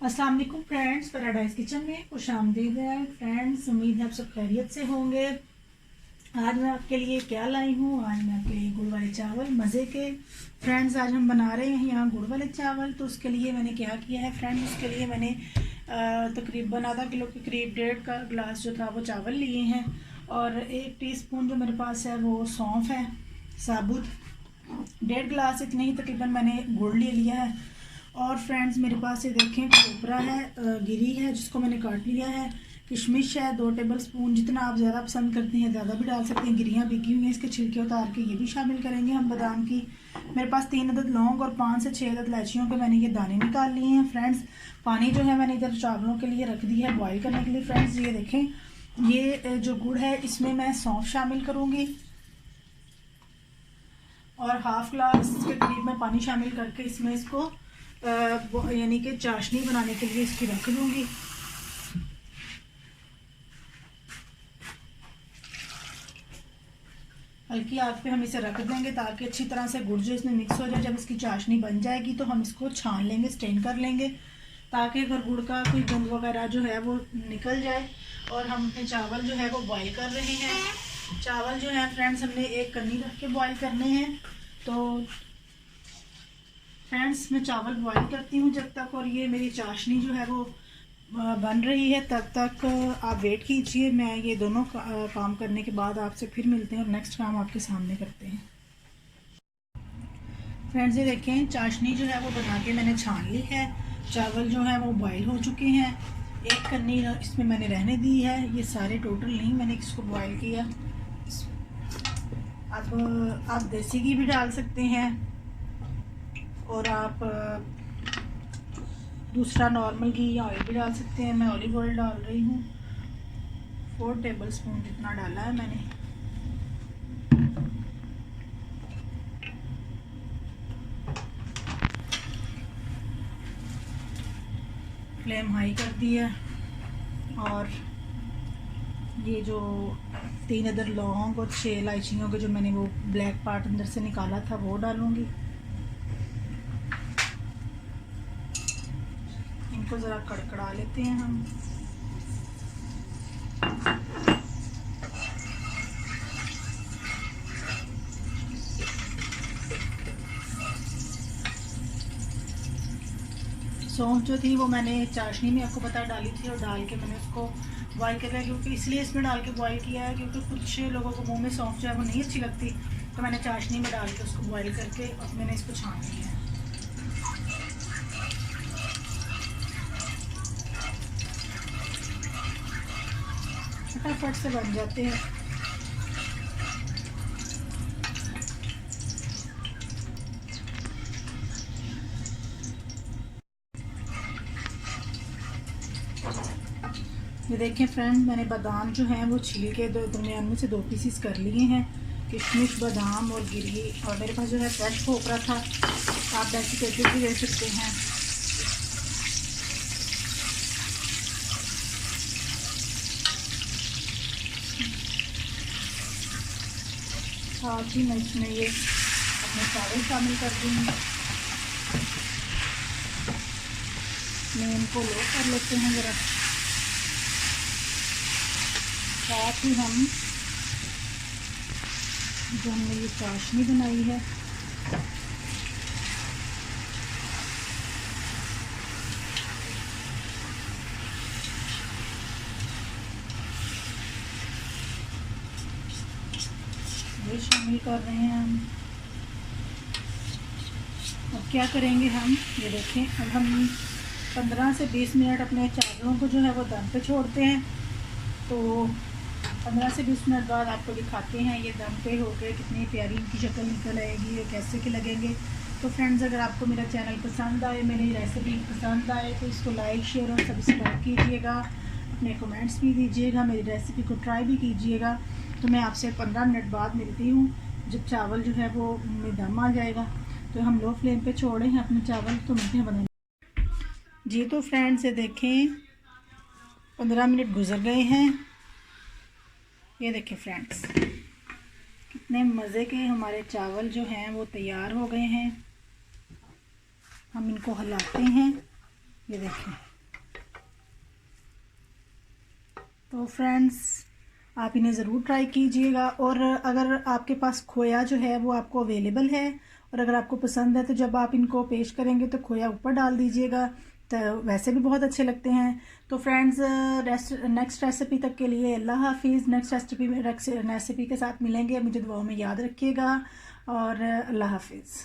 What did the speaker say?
अस्सलाम वालेकुम friends, paradise kitchen में खुशामदीद है फ्रेंड्स। उम्मीद है आप सब खैरियत से होंगे। आज मैं आपके लिए क्या लाई हूँ, आज मैं आपके लिए गुड़ वाले चावल मज़े के। फ्रेंड्स आज हम बना रहे हैं यहाँ गुड़ वाले चावल। तो उसके लिए मैंने क्या किया है फ्रेंड्स, उसके लिए मैंने तकरीबन आधा किलो के करीब 1.5 का गिलास जो था वो चावल लिए हैं, और 1 टीस्पून जो मेरे पास है वो सौंफ है साबुत। 1.5 गिलास इतने ही तकरीबन मैंने गुड़ ले लिया है। और फ्रेंड्स मेरे पास ये देखें खोपरा है, गिरी है जिसको मैंने काट लिया है, किशमिश है 2 टेबल स्पून, जितना आप ज़्यादा पसंद करते हैं ज़्यादा भी डाल सकते हैं। गिरियाँ बिकी हुई हैं, इसके छिलके उतार के ये भी शामिल करेंगे हम बादाम की। मेरे पास 3 अदद लौंग और 5 से 6 अदद इलायचियों के मैंने ये दाने निकाल लिए हैं। फ्रेंड्स पानी जो है मैंने इधर चावलों के लिए रख दिया है बॉयल करने के लिए। फ्रेंड्स ये देखें, ये जो गुड़ है इसमें मैं सौंफ शामिल करूँगी और हाफ ग्लास के करीब मैं पानी शामिल करके इसमें इसको यानी कि चाशनी बनाने के लिए इसकी रख दूंगी। हल्की आग पे हम इसे रख देंगे ताकि अच्छी तरह से गुड़ जो इसमें मिक्स हो जाए। जब इसकी चाशनी बन जाएगी तो हम इसको छान लेंगे, स्ट्रेन कर लेंगे, ताकि अगर गुड़ का कोई गंद वगैरह जो है वो निकल जाए। और हम अपने चावल जो है वो बॉईल कर रहे हैं। चावल जो है फ्रेंड्स हमने 1 कन्नी रख के बॉईल करने हैं। तो फ्रेंड्स मैं चावल बॉईल करती हूँ जब तक, और ये मेरी चाशनी जो है वो बन रही है तब तक आप वेट कीजिए। मैं ये दोनों काम करने के बाद आपसे फिर मिलते हैं और नेक्स्ट काम आपके सामने करते हैं। फ्रेंड्स ये देखें चाशनी जो है वो बना के मैंने छान ली है। चावल जो है वो बॉईल हो चुके हैं। 1 कन्नी इसमें मैंने रहने दी है, ये सारे टोटल नहीं मैंने इसको बॉईल किया। अब आप देसी घी भी डाल सकते हैं और आप दूसरा नॉर्मल घी या ऑयल भी डाल सकते हैं। मैं ऑलिव ऑयल डाल रही हूँ, 4 टेबल स्पून जितना डाला है मैंने। फ्लेम हाई कर दी है और ये जो 3 अदर लौंग और 6 इलायचियों के जो मैंने वो ब्लैक पार्ट अंदर से निकाला था वो डालूंगी। इनको ज़रा कड़कड़ा लेते हैं हम। सौंफ जो थी वो मैंने चाशनी में आपको पता डाली थी, और डाल के मैंने उसको बॉईल कर लिया। क्योंकि इसलिए इसमें डाल के बॉईल किया है क्योंकि कुछ लोगों को मुंह में सौंफ जो है वो नहीं अच्छी लगती, तो मैंने चाशनी में डाल के उसको बॉईल करके और मैंने इसको छान लिया है। फटाफट से बन जाते हैं। ये देखें फ्रेंड, मैंने बादाम जो हैं वो छील के दरमियान में से 2 पीसीस कर लिए हैं। किशमिश बादाम और गिरी, और मेरे पास जो है फ्रेश खोपरा था, आप डेसिकेटेड भी ले सकते हैं। साथ ही मैं इसमें ये अपने चावल शामिल कर दूँगी। मैं इनको लो कर लेते हैं ज़रा। साथ ही हम जो हमने ये चाशनी बनाई है ये शामिल कर रहे हैं हम। अब क्या करेंगे हम, ये देखें, अब हम 15 से 20 मिनट अपने चावलों को जो है वो दम पे छोड़ते हैं। तो 15 से 20 मिनट बाद आपको दिखाते हैं ये दम पे होकर कितनी प्यारी इनकी शक्ल निकल आएगी और कैसे के लगेंगे। तो फ्रेंड्स अगर आपको मेरा चैनल पसंद आए, मेरी रेसिपी पसंद आए, तो इसको लाइक शेयर और सब्सक्राइब कीजिएगा, अपने कमेंट्स भी दीजिएगा, मेरी रेसिपी को ट्राई भी कीजिएगा। तो मैं आपसे 15 मिनट बाद मिलती हूँ जब चावल जो है वो में दम आ जाएगा। तो हम लो फ्लेम पे छोड़े हैं अपने चावल, तो मिलते हैं बनाने जी। तो फ्रेंड्स ये देखें 15 मिनट गुजर गए हैं। ये देखें फ्रेंड्स कितने मज़े के हमारे चावल जो हैं वो तैयार हो गए हैं। हम इनको हिलाते हैं, ये देखें। तो फ्रेंड्स आप इन्हें ज़रूर ट्राई कीजिएगा। और अगर आपके पास खोया जो है वो आपको अवेलेबल है और अगर आपको पसंद है तो जब आप इनको पेश करेंगे तो खोया ऊपर डाल दीजिएगा, तो वैसे भी बहुत अच्छे लगते हैं। तो फ्रेंड्स नेक्स्ट रेसिपी तक के लिए अल्लाह हाफिज़। नेक्स्ट रेसिपी के साथ मिलेंगे। मुझे दुआओं में याद रखिएगा और अल्लाह हाफिज़।